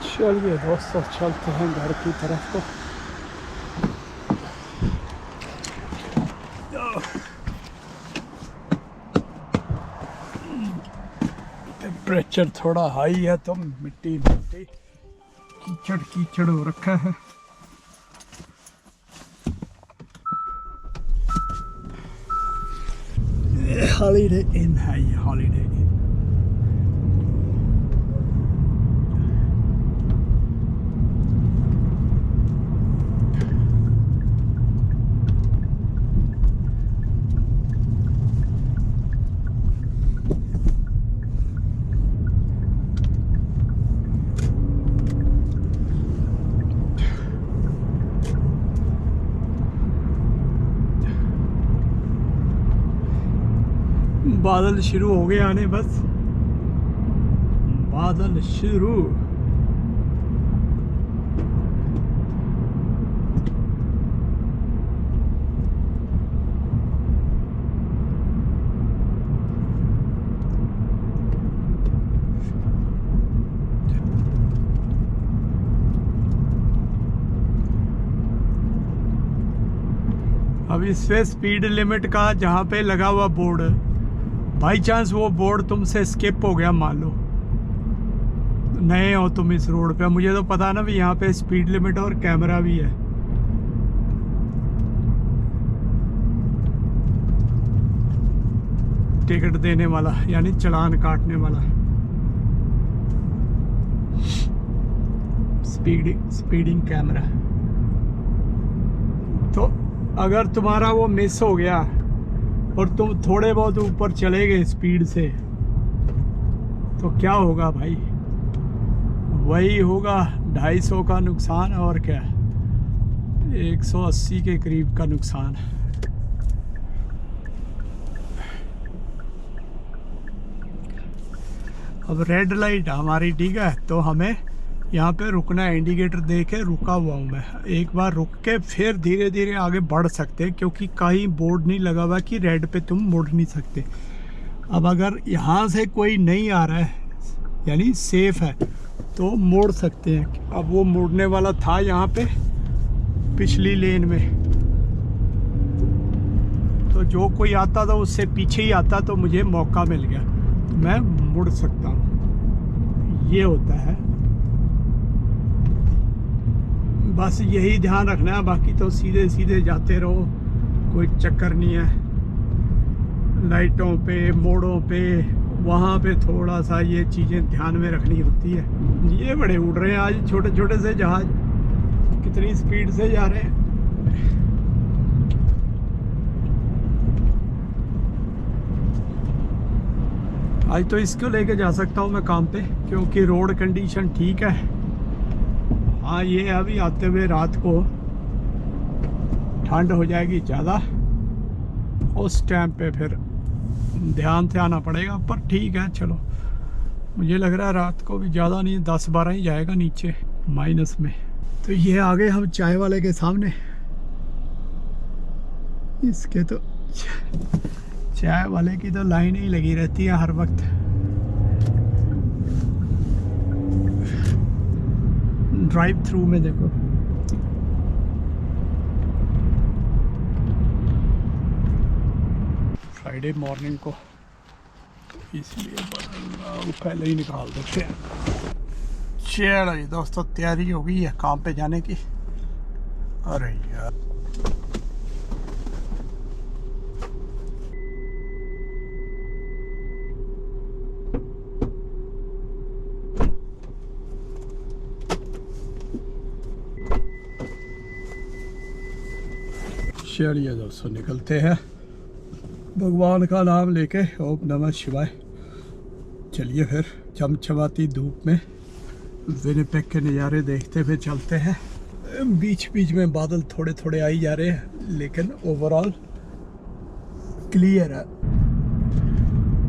चलिए दोस्तों, चलते हैं घर की तरफ को। टेम्परेचर थोड़ा हाई है तो मिट्टी मिट्टी कीचड़ कीचड़ हो रखा है। हॉलीडे इन है ये, हॉलीडे इन। बादल शुरू हो गए आने, बस बादल शुरू। अब इस पे स्पीड लिमिट का जहाँ पे लगा हुआ बोर्ड, बाई चांस वो बोर्ड तुमसे स्किप हो गया, मान लो नए हो तुम इस रोड पे, मुझे तो पता ना भी यहाँ पे स्पीड लिमिट और कैमरा भी है। टिकट देने वाला यानी चालान काटने वाला। Speeding camera. तो अगर तुम्हारा वो मिस हो गया और तुम थोड़े बहुत ऊपर चले गए स्पीड से, तो क्या होगा भाई? वही होगा 250 का नुकसान, और क्या 180 के करीब का नुकसान। अब रेड लाइट हमारी, ठीक है, तो हमें यहाँ पे रुकना है। इंडिकेटर दे के रुका हुआ हूँ मैं। एक बार रुक के फिर धीरे धीरे आगे बढ़ सकते हैं, क्योंकि कहीं बोर्ड नहीं लगा हुआ कि रेड पे तुम मुड़ नहीं सकते। अब अगर यहाँ से कोई नहीं आ रहा है यानी सेफ है तो मोड़ सकते हैं। अब वो मुड़ने वाला था यहाँ पे पिछली लेन में, तो जो कोई आता था उससे पीछे ही आता तो मुझे मौका मिल गया, तो मैं मुड़ सकता हूँ। ये होता है, बस यही ध्यान रखना है। बाकी तो सीधे सीधे जाते रहो, कोई चक्कर नहीं है। लाइटों पे, मोड़ों पे, वहाँ पे थोड़ा सा ये चीज़ें ध्यान में रखनी होती है। ये बड़े उड़ रहे हैं आज छोटे छोटे से जहाज, कितनी स्पीड से जा रहे हैं। आज तो इसको लेके जा सकता हूँ मैं काम पे, क्योंकि रोड कंडीशन ठीक है। हाँ, ये अभी आते हुए रात को ठंड हो जाएगी ज़्यादा, उस टाइम पे फिर ध्यान से आना पड़ेगा। पर ठीक है, चलो, मुझे लग रहा है रात को भी ज़्यादा नहीं, 10-12 ही जाएगा नीचे माइनस में। तो ये आ गए हम चाय वाले के सामने। इसके तो चाय वाले की तो लाइन ही लगी रहती है हर वक्त। ड्राइव थ्रू में देखो, फ्राइडे मॉर्निंग को, तो इसलिए पहले ही निकाल देते हैं। चलो जी दोस्तों, तैयारी हो गई है काम पे जाने की। अरे यार, चलिए दोस्तों, निकलते हैं भगवान का नाम लेके, ओम नमः शिवाय। चलिए फिर चमचमाती धूप में विनिपेग के नज़ारे देखते हुए चलते हैं। बीच बीच में बादल थोड़े थोड़े आई जा रहे हैं, लेकिन ओवरऑल क्लियर है।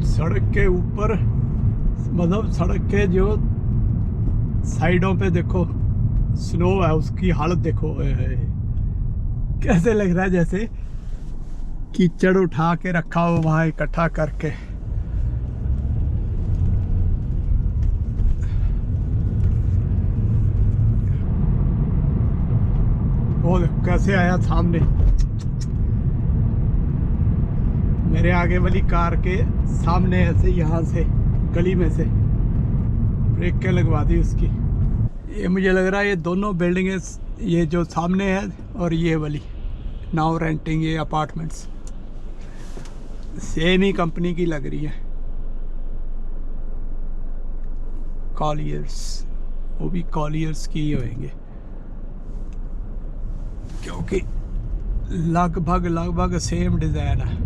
सड़क के ऊपर, मतलब सड़क के जो साइडों पे देखो स्नो है, उसकी हालत देखो। कैसे लग रहा है जैसे कीचड़ उठा के रखा हो वहाँ इकट्ठा करके। वो देखो कैसे आया सामने, मेरे आगे वाली कार के सामने ऐसे यहाँ से गली में से ब्रेक के लगवा दी उसकी। ये मुझे लग रहा है ये दोनों बिल्डिंगें, ये जो सामने है और ये वाली नाउ रेंटिंग, ये अपार्टमेंट्स सेम ही कंपनी की लग रही है, कॉलियर्स। वो भी कॉलियर्स की ही होंगे क्योंकि लगभग सेम डिज़ाइन है।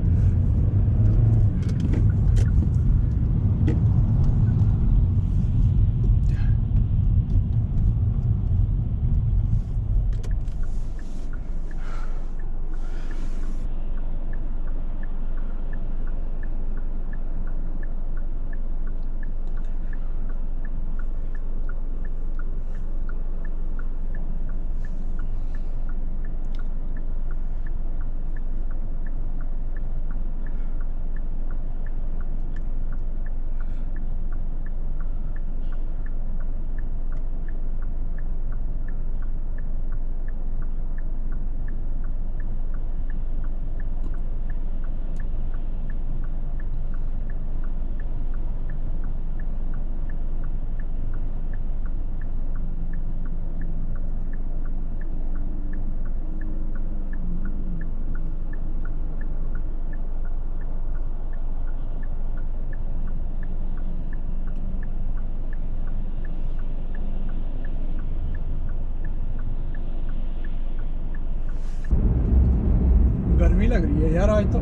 गर्मी लग रही है यार आज तो।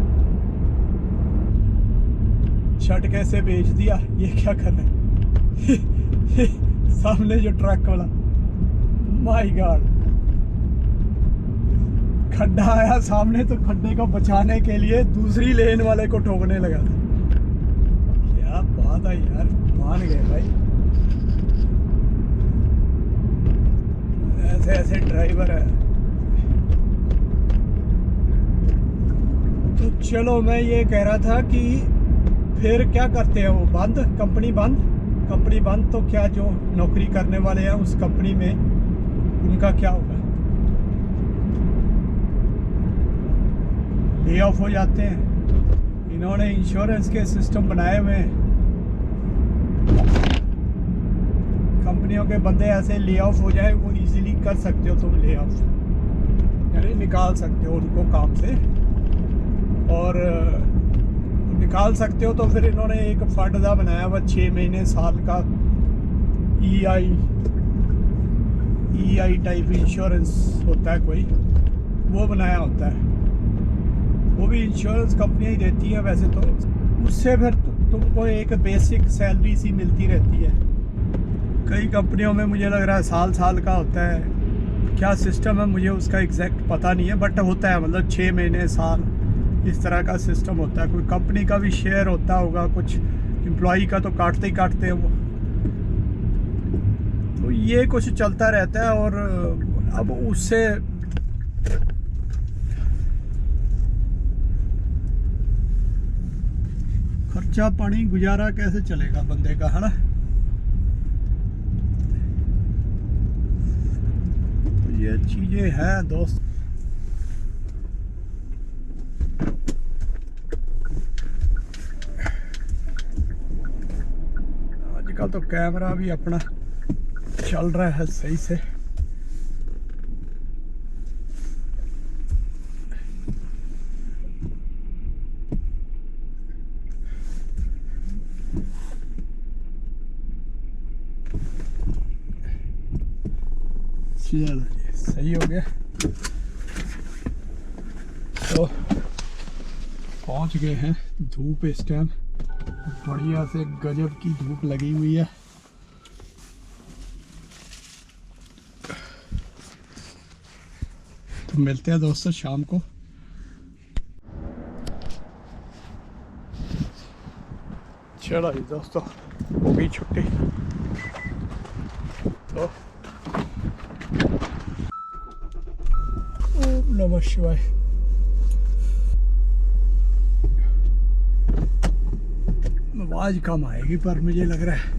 शर्ट कैसे बेच दिया, ये क्या कर रहे हैं सामने जो ट्रक वाला, माय गॉड, खड्डा आया सामने तो खड्डे को बचाने के लिए दूसरी लेन वाले को ठोकने लगा था। क्या बात है यार, मान गए भाई, ऐसे ऐसे ड्राइवर है। तो चलो मैं ये कह रहा था कि फिर क्या करते हैं वो, बंद कंपनी बंद तो क्या जो नौकरी करने वाले हैं उस कंपनी में उनका क्या होगा, ले ऑफ हो जाते हैं। इन्होंने इंश्योरेंस के सिस्टम बनाए हुए हैं, कंपनियों के बंदे ऐसे ले ऑफ हो जाए वो इजीली कर सकते हो तुम, ले ऑफ यानी निकाल सकते हो उनको काम से, और निकाल सकते हो। तो फिर इन्होंने एक फंड सा बनाया हुआ 6 महीने साल का EI टाइप इंश्योरेंस होता है कोई, वो बनाया होता है, वो भी इंश्योरेंस कंपनियां ही देती हैं वैसे तो। उससे फिर तुमको एक बेसिक सैलरी सी मिलती रहती है। कई कंपनियों में मुझे लग रहा है साल का होता है, क्या सिस्टम है मुझे उसका एग्जैक्ट पता नहीं है, बट होता है मतलब 6 महीने साल इस तरह का सिस्टम होता है। कोई कंपनी का भी शेयर होता होगा, कुछ एम्प्लॉई का तो काटते ही काटते हैं वो, तो ये कुछ चलता रहता है। और अब उससे खर्चा पानी गुजारा कैसे चलेगा बंदे का, है ना। ये चीजें हैं दोस्त। आजकल तो कैमरा भी अपना चल रहा है सही से। चलो जी सही हो गया। तो पहुंच गए हैं। धूप इस टाइम बढ़िया से गजब की धूप लगी हुई है। तो मिलते हैं दोस्तों शाम को। चलो जी दोस्तों, हो गई छुट्टी। तो ओम नमः शिवाय। आवाज कम आएगी पर मुझे लग रहा है